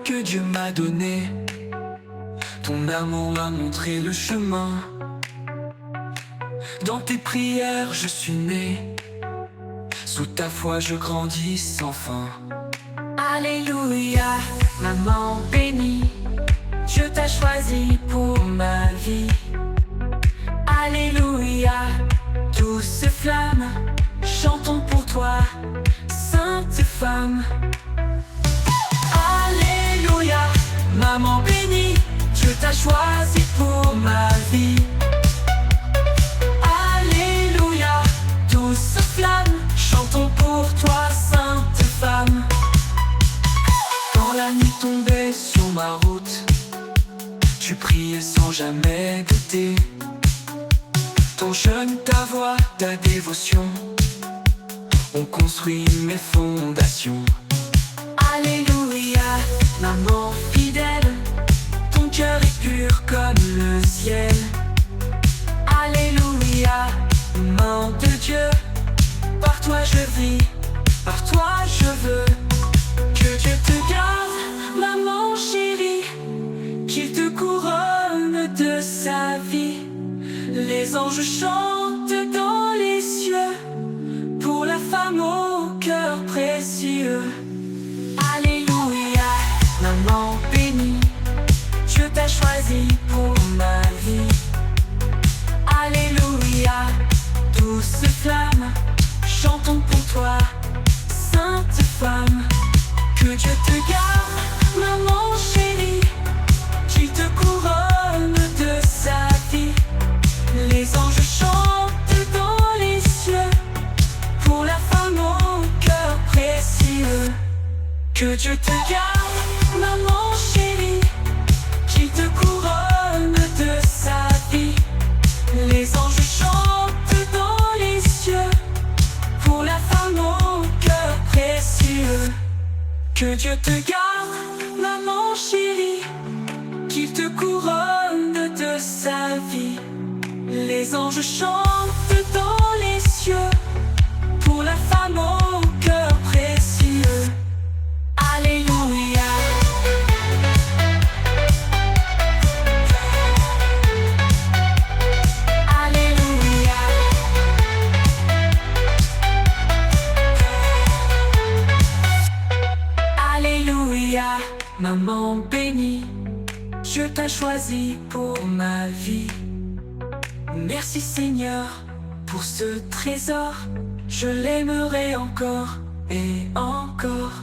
que Dieu m'a donné. Ton amour m'a montré le chemin. Dans tes prières je suis né. Sous ta foi je grandis sans fin. Alléluia, maman bénie, Dieu t'a choisi pour ma vie. Alléluia, douce flamme, chantons pour toi, sainte femme. Alléluia, maman bénie, Dieu t'a choisi pour ma vie. Alléluia, douce flamme, chantons pour toi, sainte femme. Quand la nuit tombait sur ma route, tu priais sans jamais douter. Ton jeûne, ta voix, ta dévotion ont construit mes fondations. Alléluia, maman fidèle, ton cœur est pur comme le ciel. Alléluia, main de Dieu, par toi je vis, par toi je veux. Que Dieu te garde, maman chérie, qu'il te couronne de sa vie. Les anges chantent dans les cieux pour la femme au cœur précieux. Alléluia, maman bénie, Dieu t'a choisi pour ma vie. Alléluia, douce flamme, chantons pour toi, sainte femme. Que Dieu te garde, maman chérie, qu'il te couronne de sa vie. Les anges chantent dans les cieux pour la femme au cœur précieux. Que Dieu te garde, maman chérie, qu'il te couronne de sa vie. Les anges chantent dans les cieux pour la femme au cœur précieux. Que Dieu te garde, maman chérie, qu'il te couronne de sa vie. Les anges chantent dans les cieux pour la femme au cœur précieux. Alléluia. Alléluia. Alléluia, maman bénie, Dieu t'a choisi pour ma vie. Merci Seigneur pour ce trésor, je l'aimerai encore et encore.